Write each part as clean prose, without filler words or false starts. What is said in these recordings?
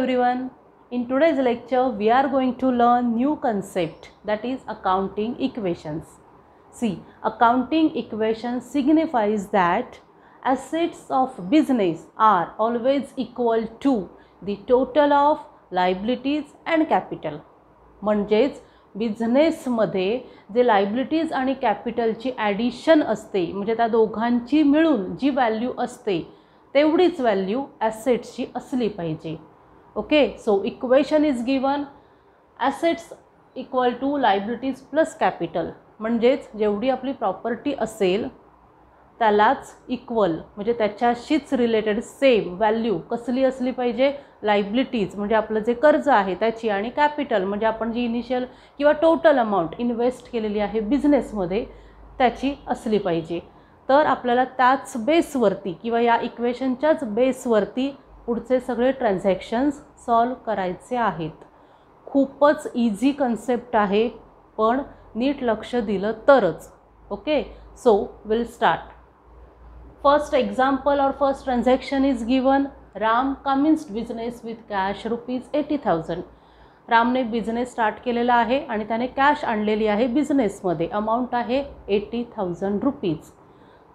everyone. In today's lecture we are going to learn new concept, that is accounting equations. See, accounting equation signifies that assets of business are always equal to the total of liabilities and capital. म्हणजेच business मध्ये जे liabilities आणि कॅपिटलची addition असते, म्हणजे त्या दोघांची मिळून जी value असते तेवढीच व्हॅल्यू ॲसेट्सची असली पाहिजे. Okay, so equation is given assets equal to liabilities plus capital. म्हणजेच जेवढी आपली प्रॉपर्टी असेल त्यालाच इक्वल, म्हणजे त्याच्याशीच रिलेटेड सेम व्हॅल्यू कसली असली पाहिजे, लायबिलिटीज म्हणजे आपलं जे कर्ज आहे त्याची, आणि कॅपिटल म्हणजे आपण जी इनिशियल किंवा टोटल अमाऊंट इन्व्हेस्ट केलेली आहे बिझनेसमध्ये त्याची असली पाहिजे. तर आपल्याला त्याच बेसवरती किंवा या इक्वेशनच्याच बेसवरती पुढचे सगळे ट्रान्झॅक्शन्स सॉल्व करायचे आहेत. खूपच इझी कन्सेप्ट आहे, पण नीट लक्ष दिलं तरच. Okay, so will start. First example or first transaction is given. Ram commenced business with cash ₹80,000. रामने बिझनेस स्टार्ट केलेला आहे आणि त्याने कॅश आणलेली आहे बिझनेसमध्ये. अमाऊंट आहे ₹80,000.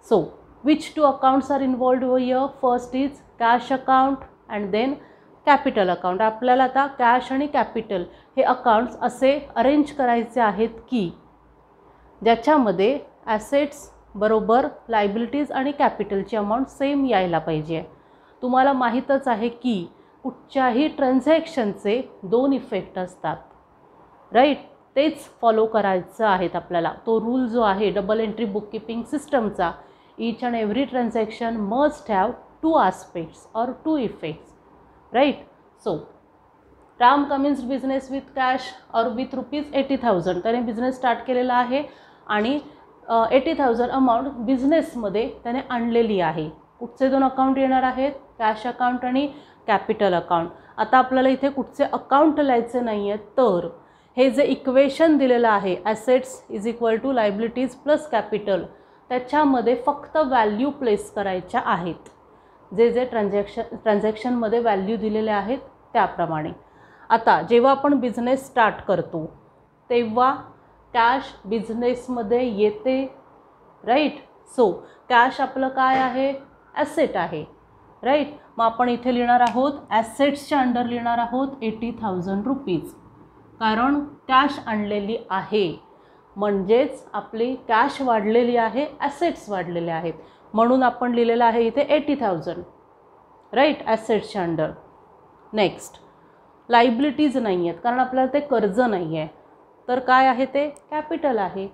So which two accounts are involved here? First is cash account and then capital account. आपल्याला आता कॅश आणि कॅपिटल हे अकाउंट्स असे अरेंज करायचे आहेत की ज्याच्यामध्ये ॲसेट्स बरोबर लायबिलिटीज आणि कॅपिटलची अमाऊंट सेम यायला पाहिजे. तुम्हाला माहीतच आहे की कुठच्याही ट्रान्झॅक्शनचे दोन इफेक्ट असतात, राईट? तेच फॉलो करायचं आहेत आपल्याला. तो रूल जो आहे डबल एंट्री बुककीपिंग सिस्टमचा, each and every transaction must have two aspects और two effects, right? So Ram commenced business with cash और विथ ₹80,000. त्याने बिझनेस स्टार्ट केलेला आहे आणि 80,000 अमाऊंट बिझनेसमध्ये त्याने आणलेली आहे. कुठचे दोन अकाउंट येणार आहेत? कॅश अकाउंट आणि कॅपिटल अकाउंट. आता आपल्याला इथे कुठचे अकाउंट लिहायचे नाही आहेत, तर हे जे इक्वेशन दिलेलं आहे assets is equal to liabilities plus capital, त्याच्यामध्ये फक्त व्हॅल्यू प्लेस करायच्या आहेत, जे जे ट्रान्झॅक्शनमध्ये व्हॅल्यू दिलेले आहेत त्याप्रमाणे. आता जेव्हा आपण बिझनेस स्टार्ट करतो तेव्हा कॅश बिझनेसमध्ये येते, राईट? सो कॅश आपलं काय आहे? ॲसेट आहे, राईट? मग आपण इथे लिहिणार आहोत ॲसेट्सच्या अंडर लिहिणार आहोत ₹80,000, कारण कॅश आणलेली आहे. म्हणजेच आपली कॅश वाढलेली आहे, ॲसेट्स वाढलेले आहेत, म्हणून आपण लिहिलेलं आहे इथे 80,000, राईट? ॲसेट्सच्या अंडर. नेक्स्ट, लायबिलिटीज नाही आहेत कारण आपल्याला ते कर्ज नाही आहे, तर काय आहे ते? कॅपिटल आहे.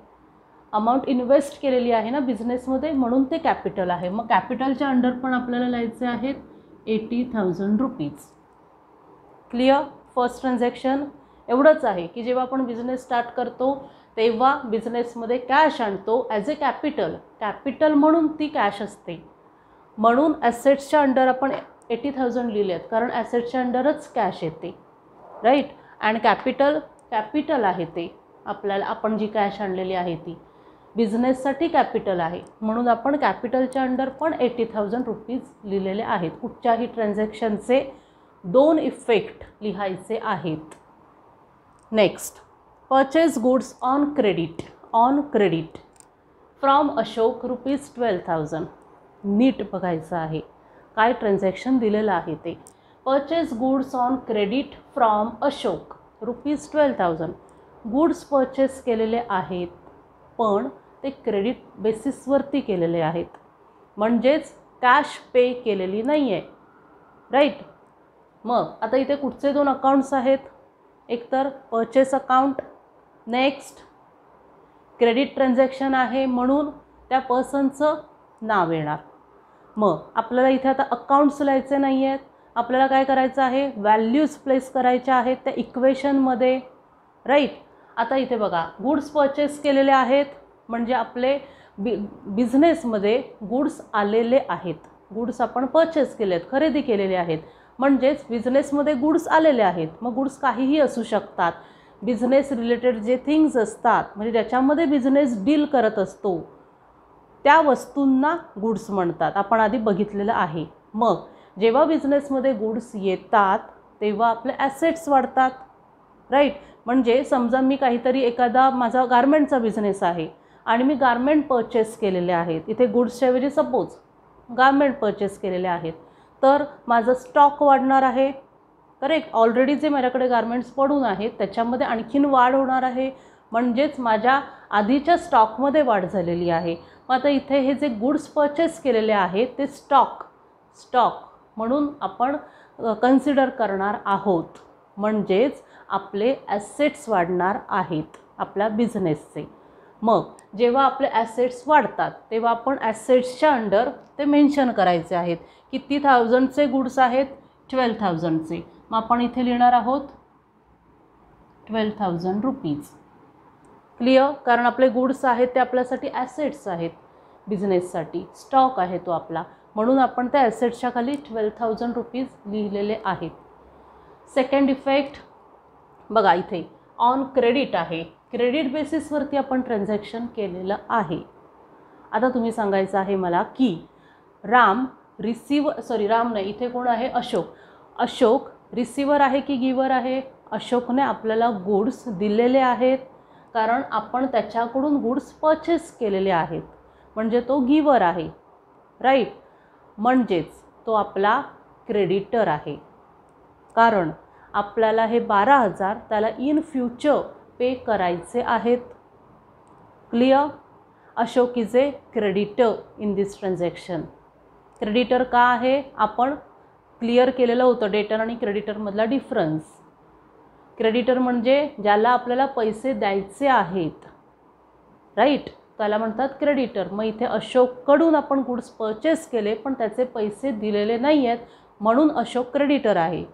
अमाऊंट इन्व्हेस्ट केलेली आहे ना बिझनेसमध्ये, म्हणून ते कॅपिटल आहे. मग कॅपिटलच्या अंडर पण आपल्याला लिहायचे आहेत ₹80,000. क्लिअर? फर्स्ट ट्रान्झॅक्शन एवढंच आहे की जेव्हा आपण बिझनेस स्टार्ट करतो तेव्हा बिझनेसमध्ये कॅश आणतो ॲज ए कॅपिटल म्हणून ती कॅश असते. म्हणून ॲसेट्सच्या अंडर आपण 80,000 लिहिलेत, कारण ॲसेट्सच्या अंडरच कॅश येते, राईट? अँड कॅपिटल आहे ते आपल्याला, आपण जी कॅश आणलेली आहे ती बिझनेससाठी कॅपिटल आहे, म्हणून आपण कॅपिटलच्या अंडर पण ₹80,000 लिहिलेले आहेत. कुठच्याही ट्रान्झॅक्शनचे दोन इफेक्ट लिहायचे आहेत. Next, purchase goods on credit from Ashok ₹12,000. नीट बघायचं आहे काय ट्रान्झॅक्शन दिलेलं आहे ते. Purchase goods on credit from Ashok ₹12,000. Goods purchase केलेले आहेत, पण ते क्रेडिट बेसिसवरती केलेले आहेत, म्हणजेच कॅश पे केलेली नाही आहे, राईट? मग आता इथे कुठचे दोन अकाउंट्स आहेत? एकतर purchase account, next credit transaction आहे म्हणून त्या पर्सनचं नाव येणार. मग आपल्याला इथे आता अकाउंट्स लिहायचे नाही आहेत, आपल्याला काय करायचं आहे? व्हॅल्यूज प्लेस करायच्या आहेत त्या इक्वेशनमध्ये, राईट? आता इथे बघा, गुड्स परचेस केलेले आहेत म्हणजे आपले बिझनेसमध्ये गुड्स आलेले आहेत, गुड्स आपण परचेस केलेत, खरेदी केलेले आहेत, म्हणजेच बिझनेसमध्ये गुड्स आलेले आहेत. मग गुड्स काहीही असू शकतात. बिझनेस रिलेटेड जे थिंग्स असतात, म्हणजे ज्याच्यामध्ये बिझनेस डील करत असतो त्या वस्तूंना गुड्स म्हणतात, आपण आधी बघितलेलं आहे. मग जेव्हा बिझनेसमध्ये गुड्स येतात तेव्हा आपले ॲसेट्स वाढतात, राईट. म्हणजे समजा मी काहीतरी एखादा माझा गारमेंटचा बिझनेस आहे आणि मी गारमेंट परचेस केलेले आहेत, इथे गुड्सच्या ऐवजी सपोज गारमेंट परचेस केलेले आहेत, तर माझं स्टॉक वाढणार आहे, करेक्ट. ऑलरेडी जे माझ्याकडे गारमेंट्स पडून आहेत त्याच्यामध्ये आणखीन वाढ होणार आहे, म्हणजेच माझ्या आधीच्या स्टॉकमध्ये वाढ झालेली आहे. मग आता इथे हे जे गुड्स परचेस केलेले आहेत ते स्टॉक म्हणून आपण कन्सिडर करणार आहोत, म्हणजेच आपले ॲसेट्स वाढणार आहेत आपल्या बिझनेसचे. मग जेव्हा आपले ॲसेट्स वाढतात तेव्हा आपण ॲसेट्सच्या अंडर ते मेन्शन करायचे आहेत. किती थाउजंडचे गुड्स आहेत? 12,000चे. मग आपण इथे लिहिणार आहोत 12,000 रुपीज. क्लिअर? कारण आपले गुड्स आहेत ते आपल्यासाठी ॲसेट्स आहेत, बिझनेससाठी स्टॉक आहे तो आपला, म्हणून आपण त्या ॲसेट्सच्या खाली 12,000 रुपीज लिहिलेले आहेत. सेकंड इफेक्ट बघा, इथे ऑन क्रेडिट आहे, क्रेडिट बेसिसवरती आपण ट्रान्झॅक्शन केलेलं आहे. आता तुम्ही सांगायचं आहे मला की राम नाही, इथे कोण आहे? अशोक रिसिव्हर आहे की गिव्हर आहे? अशोकने आपल्याला गुड्स दिलेले आहेत, कारण आपण त्याच्याकडून गुड्स परचेस केलेले आहेत, म्हणजे तो गिव्हर आहे, राईट. म्हणजेच तो आपला क्रेडिटर आहे, कारण आपल्याला हे 12,000 त्याला इन फ्युचर पे करायचे आहेत. Clear? Ashok is a creditor in this transaction. Creditor का आहे? आपण क्लिअर केलेलं होतं डेटर आणि क्रेडिटरमधला डिफरन्स. क्रेडिटर म्हणजे ज्याला आपल्याला पैसे द्यायचे आहेत, राईट, त्याला म्हणतात क्रेडिटर. मग इथे अशोककडून आपण गुड्स परचेस केले पण त्याचे पैसे दिलेले नाही आहेत, म्हणून अशोक क्रेडिटर आहे.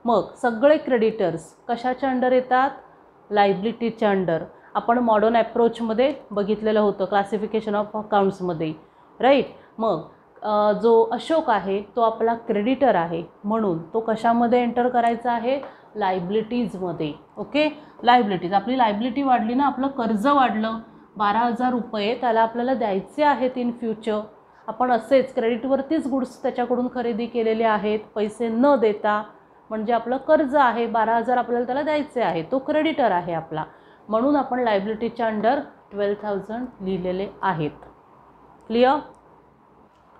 मग सगळे क्रेडिटर्स कशाच्या अंडर येतात? लायबिलिटीच्या अंडर. आपण मॉडर्न ॲप्रोचमध्ये बघितलेलं होतं क्लासिफिकेशन ऑफ अकाउंट्समध्ये, राईट. मग जो अशोक आहे तो आपला क्रेडिटर आहे, म्हणून तो कशामध्ये एंटर करायचा आहे? लायबिलिटीजमध्ये. Okay, liabilities. आपली लायबिलिटी वाढली ना, आपलं कर्ज वाढलं, 12,000 रुपये त्याला आपल्याला द्यायचे आहेत इन फ्युचर. आपण असेच क्रेडिटवरतीच गुड्स त्याच्याकडून खरेदी केलेले आहेत पैसे न देता, म्हणजे आपलं कर्ज आहे, 12,000 आपल्याला त्याला द्यायचे आहे, तो क्रेडिटर आहे आपला, म्हणून आपण लायबिलिटीच्या अंडर 12,000 लिहिलेले आहेत. क्लिअर?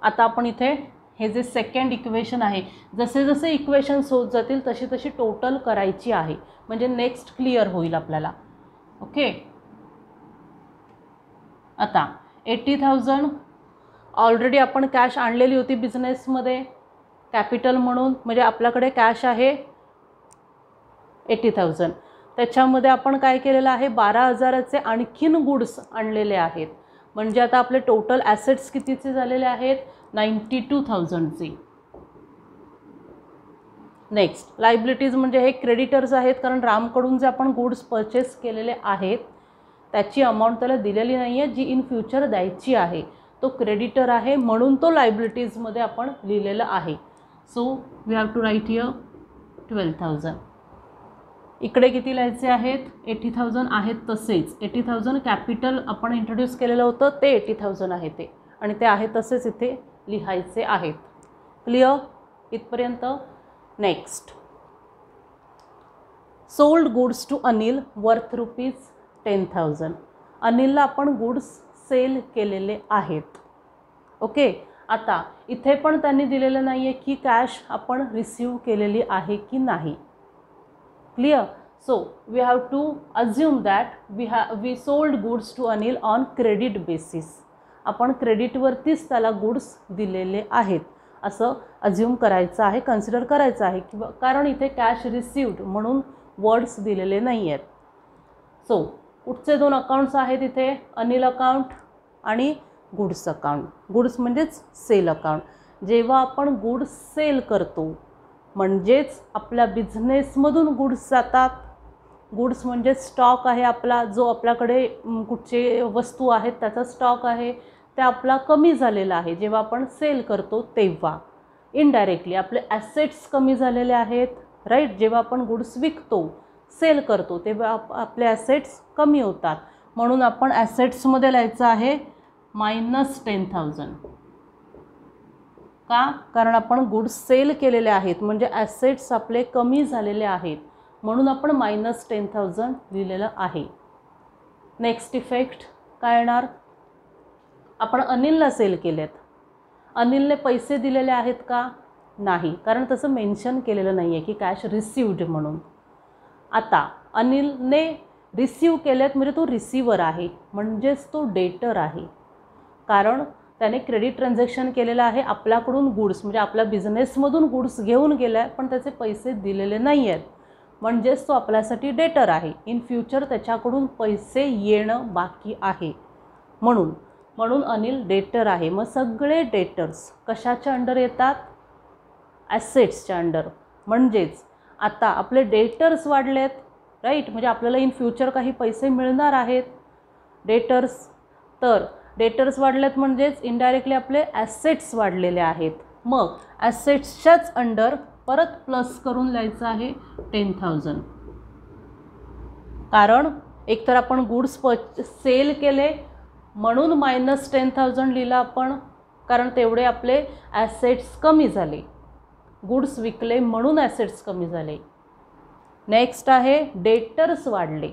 आता आपण इथे हे जे सेकंड इक्वेशन आहे, जसे जसे इक्वेशन्स होत जातील तशी तशी टोटल करायची आहे, म्हणजे नेक्स्ट क्लिअर होईल आपल्याला. ओके, आता 80,000 ऑलरेडी आपण कॅश आणलेली होती बिझनेसमध्ये कॅपिटल म्हणून, म्हणजे आपल्याकडे कॅश आहे 80,000. त्याच्यामध्ये आपण काय केलेलं आहे? 12,000चे आणखीन गुड्स आणलेले आहेत, म्हणजे आता आपले टोटल ॲसेट्स कितीचे झालेले आहेत? 92,000चे. नेक्स्ट लायबिलिटीज म्हणजे हे क्रेडिटर्स आहेत, कारण रामकडून जे आपण गुड्स परचेस केलेले आहेत त्याची अमाऊंट त्याला दिलेली नाही आहे, जी इन फ्युचर द्यायची आहे. तो क्रेडिटर आहे, म्हणून तो लायबिलिटीजमध्ये आपण लिहिलेलं आहे. So we have to write here 12,000. इकडे किती लिहायचे आहेत? 80,000 आहेत तसेच. 80,000 कॅपिटल आपण इंट्रोड्यूस केलेलं होतं ते 80,000 आहे ते, आणि ते आहे तसेच इथे लिहायचे आहेत. क्लिअर इथपर्यंत? Next, sold goods to Anil worth ₹10,000. अनिलला आपण गुड्स सेल केलेले आहेत. ओके, आता इथे पण त्यांनी दिलेलं नाही आहे की कॅश आपण रिसीव केलेली आहे की नाही. Clear? So we have to assume that we sold goods to Anil on credit basis. आपण क्रेडिटवरतीच त्याला गुड्स दिलेले आहेत असं अज्युम करायचं आहे, कन्सिडर करायचं आहे, किंवा कारण इथे कॅश रिसिव्ड म्हणून वर्ड्स दिलेले नाही आहेत. सो पुढचे दोन अकाउंट्स आहेत इथे, अनिल अकाउंट आणि गुड्स अकाउंट. गुड्स म्हणजेच सेल अकाउंट. जेव्हा आपण गुड्स सेल करतो म्हणजेच आपल्या बिझनेसमधून गुड्स जातात. गुड्स म्हणजे स्टॉक आहे आपला, जो आपल्याकडे कुठचे वस्तू आहेत त्याचा स्टॉक आहे, ते आपला कमी झालेला आहे जेव्हा आपण सेल करतो तेव्हा. इनडायरेक्टली आपले ॲसेट्स कमी झालेले आहेत, राईट. जेव्हा आपण गुड्स विकतो, सेल करतो, तेव्हा आपले ॲसेट्स कमी होतात, म्हणून आपण ॲसेट्समध्ये लिहायचं आहे -10,000. का? कारण आपण गुड्स सेल केलेले आहेत, म्हणजे ॲसेट्स आपले कमी झालेले आहेत, म्हणून आपण -10,000 लिहिलेलं आहे. नेक्स्ट इफेक्ट काय येणार? आपण अनिलला सेल केलेत, अनिलने पैसे दिलेले आहेत का? नाही, कारण तसं मेन्शन केलेलं नाही आहे की कॅश रिसिव्ड म्हणून. आता अनिलने रिसीव केलेत म्हणजे तो रिसिवर आहे, म्हणजेच तो डेटर आहे, कारण त्याने क्रेडिट ट्रान्झॅक्शन केलेलं आहे आपल्याकडून गुड्स, म्हणजे आपल्या बिझनेसमधून गुड्स घेऊन गेला आहे पण त्याचे पैसे दिलेले नाही आहेत, म्हणजेच तो आपल्यासाठी डेटर आहे. इन फ्युचर त्याच्याकडून पैसे येणं बाकी आहे, म्हणून अनिल डेटर आहे. मग सगळे डेटर्स कशाच्या अंडर येतात? ॲसेट्सच्या अंडर. म्हणजेच आता आपले डेटर्स वाढलेत, राईट, म्हणजे आपल्याला इन फ्युचर काही पैसे मिळणार आहेत डेटर्स. तर डेटर्स वाढलेत म्हणजेच इनडायरेक्टली आपले ॲसेट्स वाढलेले आहेत. मग ॲसेट्सच्याच अंडर परत प्लस करून लिहायचं आहे 10,000, कारण एकतर आपण गुड्स सेल केले म्हणून -10,000 लिहिलं आपण, कारण तेवढे आपले ॲसेट्स कमी झाले. गुड्स विकले म्हणून ॲसेट्स कमी झाले. नेक्स्ट आहे डेटर्स वाढले,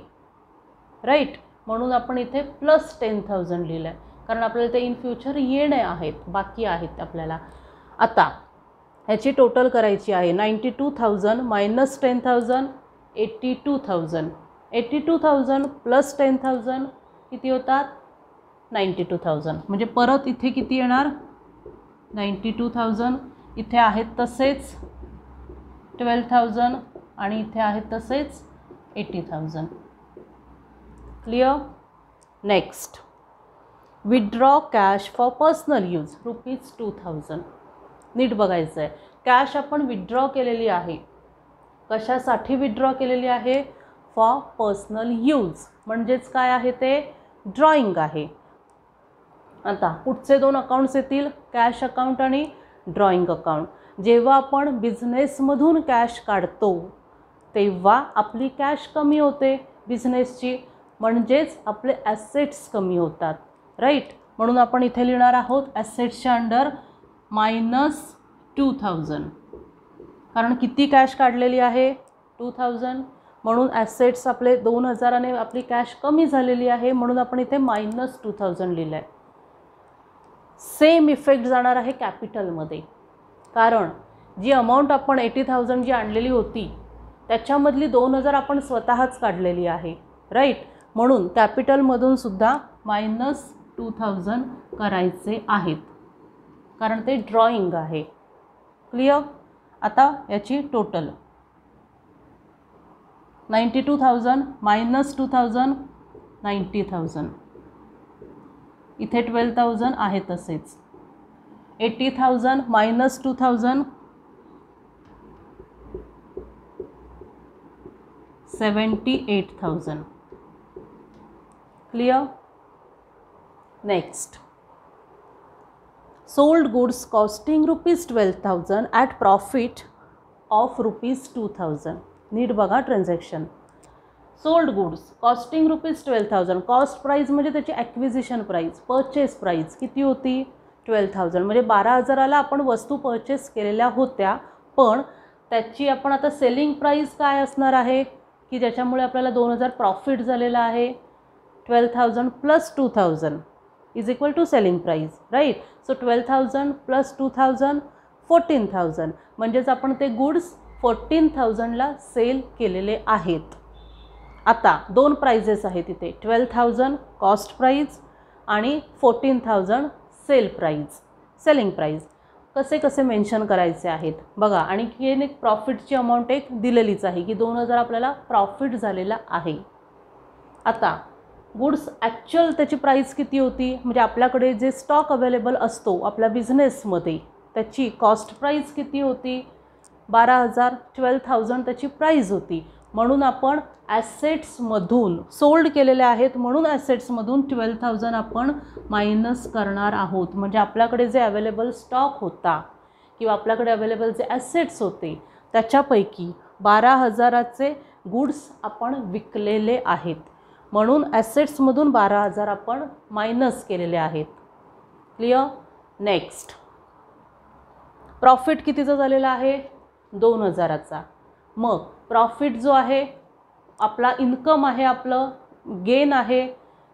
राईट, म्हणून आपण इथे +10,000 लिहिलं आहे, कारण आपल्याला ते इन फ्युचर येणे आहेत, बाकी आहेत आपल्याला. आता ह्याची टोटल करायची आहे. 92,000 - 10,000 82,000. 82,000 + 10,000 किती होतात? 92,000. म्हणजे परत इथे किती येणार? 92,000. इथे आहेत तसेच 12,000 आणि इथे आहेत तसेच 80,000. Clear? Next, withdraw cash for personal use ₹2,000. नीट बघायचं आहे. कॅश आपण विथड्रॉ केलेली आहे, कशासाठी विथड्रॉ केलेली आहे? फॉर पर्सनल यूज, म्हणजेच काय आहे ते? ड्रॉइंग आहे. आता पुढचे दोन अकाउंट्स येतील, कॅश अकाउंट आणि ड्रॉइंग अकाउंट. जेव्हा आपण बिझनेसमधून कॅश काढतो तेव्हा आपली कॅश कमी होते बिझनेसची, म्हणजेच आपले ॲसेट्स कमी होतात, राईट. म्हणून आपण इथे लिहिणार आहोत ॲसेट्सच्या अंडर -2,000, कारण किती कॅश काढलेली आहे? 2,000. म्हणून ॲसेट्स आपले 2,000ने आपली कॅश कमी झालेली आहे, म्हणून आपण इथे -2,000 लिहिलं आहे. सेम इफेक्ट जाणार आहे कॅपिटलमध्ये, कारण जी अमाऊंट आपण 80,000 जी आणलेली होती त्याच्यामधली 2,000 आपण स्वतःच काढलेली आहे, राईट. म्हणून कॅपिटलमधून सुद्धा -2,000 करायचे आहेत, कारण ते ड्रॉइंग आहे. क्लिअर? आता याची टोटल 92,000 - 2,000 90,000. इथे 12,000 आहे तसेच. 80,000 - 2,000 78,000. Clear? Next, sold goods costing ₹12,000 at profit of ₹2,000. नीट बघा transaction. Sold goods costing ₹12,000. Cost price म्हणजे त्याची ॲक्विजिशन प्राईस, परचेस प्राईस किती होती? 12,000. म्हणजे 12,000ला आपण वस्तू परचेस केलेल्या होत्या, पण त्याची आपण आता सेलिंग प्राईस काय असणार आहे की ज्याच्यामुळे आपल्याला 2,000 प्रॉफिट झालेला आहे? 12,000 + 2,000 = सेलिंग प्राईस, राईट. सो 12,000 + 2,000 14,000. म्हणजेच आपण ते गुड्स 14,000ला सेल केलेले आहेत. आता दोन प्राइजेस आहेत इथे, 12,000 कॉस्ट प्राइस आणि 14,000 सेल प्राइस, सेलिंग प्राइस. कसे कसे मेन्शन करायचे आहेत बघा. आणि एक प्रॉफिटची अमाऊंट एक दिलेलीच आहे की 2,000 आपल्याला प्रॉफिट झालेला आहे. आता गुड्स ॲक्च्युअल त्याची प्राईस किती होती, म्हणजे आपल्याकडे जे स्टॉक अवेलेबल असतो आपल्या बिझनेसमध्ये त्याची कॉस्ट प्राईस किती होती? 12,000. 12,000 त्याची प्राईस होती, म्हणून आपण ॲसेट्समधून सोल्ड केलेले आहेत, म्हणून ॲसेट्समधून 12,000 आपण मायनस करणार आहोत. म्हणजे आपल्याकडे जे अवेलेबल स्टॉक होता किंवा आपल्याकडे अवेलेबल जे ॲसेट्स होते त्याच्यापैकी 12,000चे गुड्स आपण विकलेले आहेत, म्हणून ॲसेट्समधून 12,000 आपण मायनस केलेले आहेत. क्लिअर? नेक्स्ट, प्रॉफिट कितीचा झालेला आहे 2000चा. मग प्रॉफिट जो आहे आपला इन्कम आहे, आपलं गेन आहे,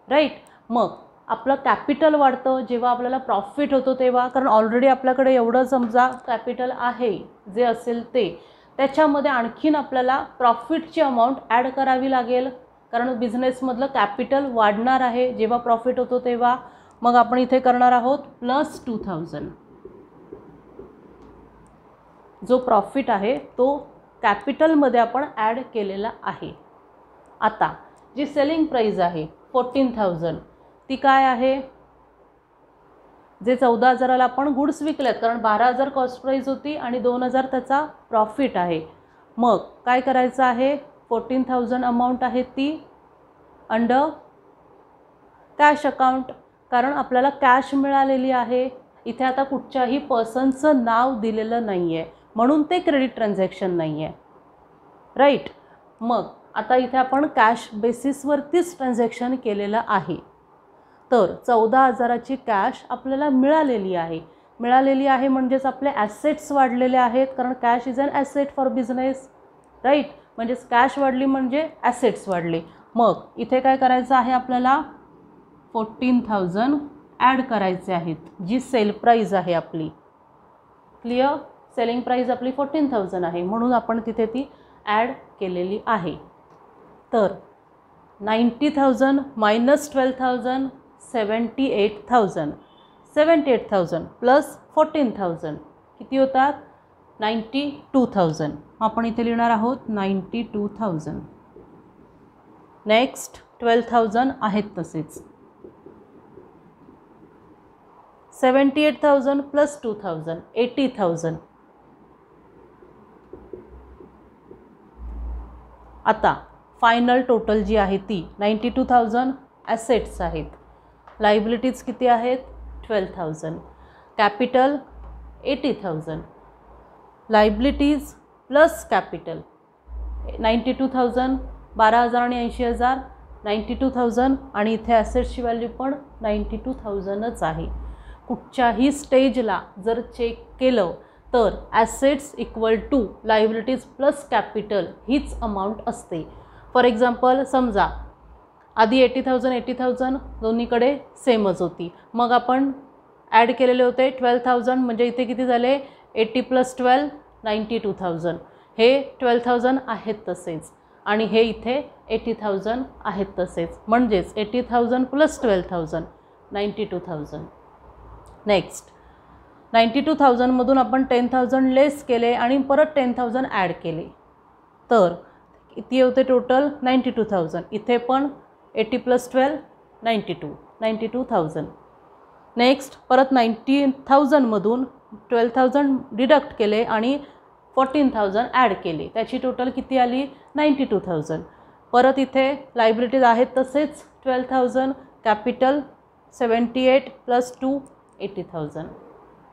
राईट. मग आपलं कॅपिटल वाढतं जेव्हा आपल्याला प्रॉफिट होतो तेव्हा, कारण ऑलरेडी आपल्याकडे एवढं समजा कॅपिटल आहे जे असेल ते, त्याच्यामध्ये आणखीन आपल्याला प्रॉफिटची अमाऊंट ॲड करावी लागेल, कारण बिझनेसमधलं कॅपिटल वाढणार आहे जेव्हा प्रॉफिट होतो तेव्हा. मग आपण इथे करणार आहोत प्लस 2000. जो प्रॉफिट आहे तो कॅपिटलमध्ये आपण ॲड केलेला आहे. आता जी सेलिंग प्राईस आहे 14,000 ती काय आहे, जे 14,000ला आपण गुड्स विकल्यात, कारण 12,000 कॉस्ट प्राईस होती आणि 2,000 त्याचा प्रॉफिट आहे. मग काय करायचं आहे, 14,000 अमाऊंट आहे ती अंडर कॅश अकाउंट, कारण आपल्याला कॅश मिळालेली आहे. इथे आता कुठच्याही पर्सनचं नाव दिलेलं नाही आहे म्हणून ते क्रेडिट ट्रान्झॅक्शन नाही आहे, राईट. मग आता इथे आपण कॅश बेसिसवरतीच ट्रान्झॅक्शन केलेलं आहे. तर 14,000ची कॅश आपल्याला मिळालेली आहे म्हणजेच आपले ॲसेट्स वाढलेले आहेत, कारण cash is an asset for business, right. म्हणजेच कॅश वाढली म्हणजे ॲसेट्स वाढले. मग इथे काय करायचं आहे, आपल्याला 14,000 ॲड करायचे आहेत, जी सेल प्राईज आहे आपली. क्लिअर. सेलिंग प्राईज आपली 14,000 आहे म्हणून आपण तिथे ती ॲड केलेली आहे. तर 90,000 मायनस 12,000 78,000. 78,000 प्लस 14,000 किती होतात 92,000. आपण इथे लिहिणार आहोत 92,000. नेक्स्ट 12,000 आहेत तसेच. 78,000 प्लस 2,000 80,000. आता फायनल टोटल जी आहे ती 92,000 ॲसेट्स आहेत. लायबिलिटीज किती आहेत 12,000. कॅपिटल 80,000. लायबिलिटीज प्लस कॅपिटल 92,000, 12,000 आणि 80,000, 92,000 आणि इथे ॲसेट्सची व्हॅल्यू पण 92,000च आहे. कुठच्याही स्टेजला जर चेक केलं तर assets equal to liabilities plus capital हीच अमाऊंट असते. फॉर एक्झाम्पल समजा आधी 80,000 दोन्हीकडे सेमच होती, मग आपण ॲड केलेले होते 12,000 म्हणजे इथे किती झाले 80 प्लस 12 92,000. हे 12,000 आहेत तसेच आणि हे इथे 80,000 आहेत तसेच, म्हणजेच 80,000 प्लस 12,000 92,000. नेक्स्ट 92,000मधून आपण 10,000 लेस केले आणि परत 10,000 ॲड केले तर किती होते टोटल 92,000. इथे पण 80 प्लस 12 92,000. नेक्स्ट परत 90,000मधून 12,000 डिडक्ट केले आणि 14,000 ॲड केले, त्याची टोटल किती आली 92,000. परत इथे लायबिलिटीज आहेत तसेच 12,000, कॅपिटल 78 प्लस 2 80,000.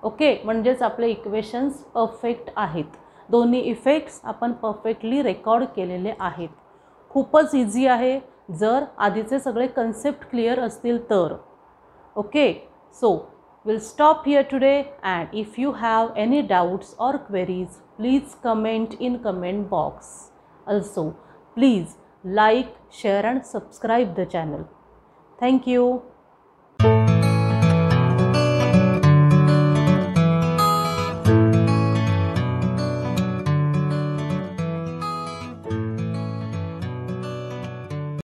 ओके, म्हणजेच आपले इक्वेशन्स परफेक्ट आहेत. दोन्ही इफेक्ट्स आपण परफेक्टली रेकॉर्ड केलेले आहेत. खूपच इझी आहे जर आधीचे सगळे कन्सेप्ट क्लिअर असतील तर. Okay, so we'll stop here today, and if you have any doubts or queries, please comment in comment box. Also, please like, share and subscribe the channel. Thank you.